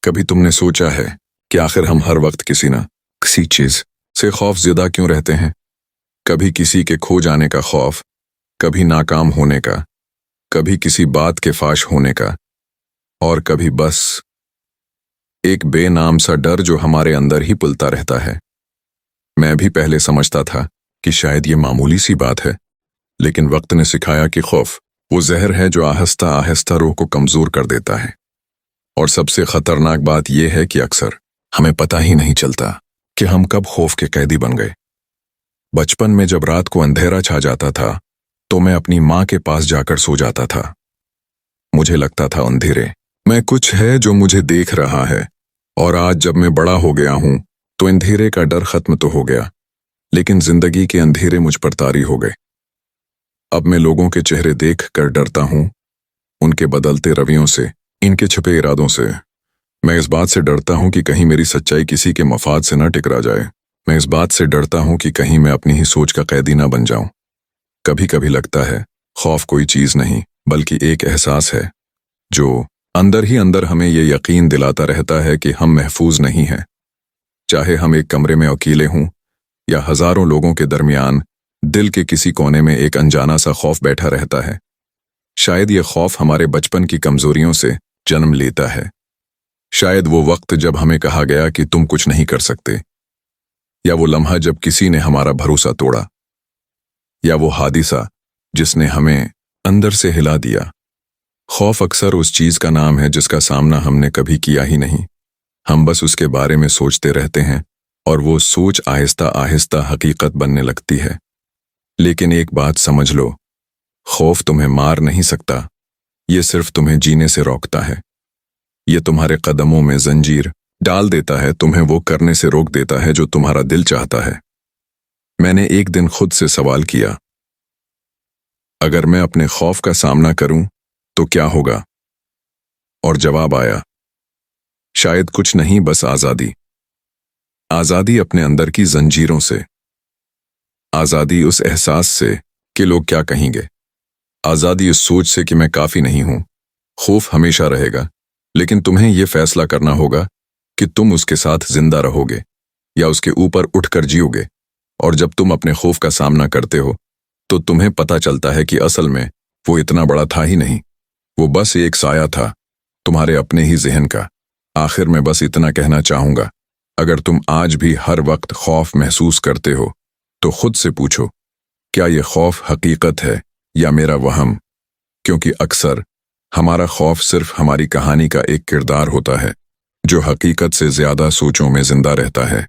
कभी तुमने सोचा है कि आखिर हम हर वक्त किसी न किसी चीज से खौफ ज़्यादा क्यों रहते हैं? कभी किसी के खो जाने का खौफ, कभी नाकाम होने का, कभी किसी बात के फाश होने का, और कभी बस एक बेनाम सा डर जो हमारे अंदर ही पलता रहता है। मैं भी पहले समझता था कि शायद ये मामूली सी बात है, लेकिन वक्त ने सिखाया कि खौफ वो जहर है जो आहिस्ता आहिस्ता रूह को कमजोर कर देता है। और सबसे खतरनाक बात यह है कि अक्सर हमें पता ही नहीं चलता कि हम कब खौफ के कैदी बन गए। बचपन में जब रात को अंधेरा छा जाता था तो मैं अपनी माँ के पास जाकर सो जाता था। मुझे लगता था अंधेरे में कुछ है जो मुझे देख रहा है, और आज जब मैं बड़ा हो गया हूं तो अंधेरे का डर खत्म तो हो गया, लेकिन जिंदगी के अंधेरे मुझ पर तारी हो गए। अब मैं लोगों के चेहरे देख कर डरता हूं, उनके बदलते रवैयों से, इनके छिपे इरादों से। मैं इस बात से डरता हूं कि कहीं मेरी सच्चाई किसी के मफाद से न टकरा जाए। मैं इस बात से डरता हूं कि कहीं मैं अपनी ही सोच का कैदी ना बन जाऊं। कभी कभी लगता है खौफ कोई चीज नहीं बल्कि एक एहसास है जो अंदर ही अंदर हमें ये यकीन दिलाता रहता है कि हम महफूज नहीं हैं। चाहे हम एक कमरे में अकेले हों या हजारों लोगों के दरमियान, दिल के किसी कोने में एक अनजाना सा खौफ बैठा रहता है। शायद ये खौफ हमारे बचपन की कमजोरियों से जन्म लेता है। शायद वो वक्त जब हमें कहा गया कि तुम कुछ नहीं कर सकते, या वो लम्हा जब किसी ने हमारा भरोसा तोड़ा, या वो हादिसा जिसने हमें अंदर से हिला दिया। खौफ अक्सर उस चीज का नाम है जिसका सामना हमने कभी किया ही नहीं। हम बस उसके बारे में सोचते रहते हैं और वो सोच आहिस्ता आहिस्ता हकीकत बनने लगती है। लेकिन एक बात समझ लो, खौफ तुम्हें मार नहीं सकता, ये सिर्फ तुम्हें जीने से रोकता है। ये तुम्हारे कदमों में जंजीर डाल देता है, तुम्हें वो करने से रोक देता है जो तुम्हारा दिल चाहता है। मैंने एक दिन खुद से सवाल किया, अगर मैं अपने खौफ का सामना करूं तो क्या होगा? और जवाब आया, शायद कुछ नहीं, बस आजादी। आजादी अपने अंदर की जंजीरों से, आजादी उस एहसास से कि लोग क्या कहेंगे, आजादी उस सोच से कि मैं काफी नहीं हूं। खौफ हमेशा रहेगा, लेकिन तुम्हें यह फैसला करना होगा कि तुम उसके साथ जिंदा रहोगे या उसके ऊपर उठकर जियोगे। और जब तुम अपने खौफ का सामना करते हो तो तुम्हें पता चलता है कि असल में वो इतना बड़ा था ही नहीं, वो बस एक साया था तुम्हारे अपने ही जहन का। आखिर में बस इतना कहना चाहूंगा, अगर तुम आज भी हर वक्त खौफ महसूस करते हो तो खुद से पूछो, क्या ये खौफ हकीकत है या मेरा वहम? क्योंकि अक्सर हमारा खौफ सिर्फ हमारी कहानी का एक किरदार होता है जो हकीकत से ज्यादा सोचों में जिंदा रहता है।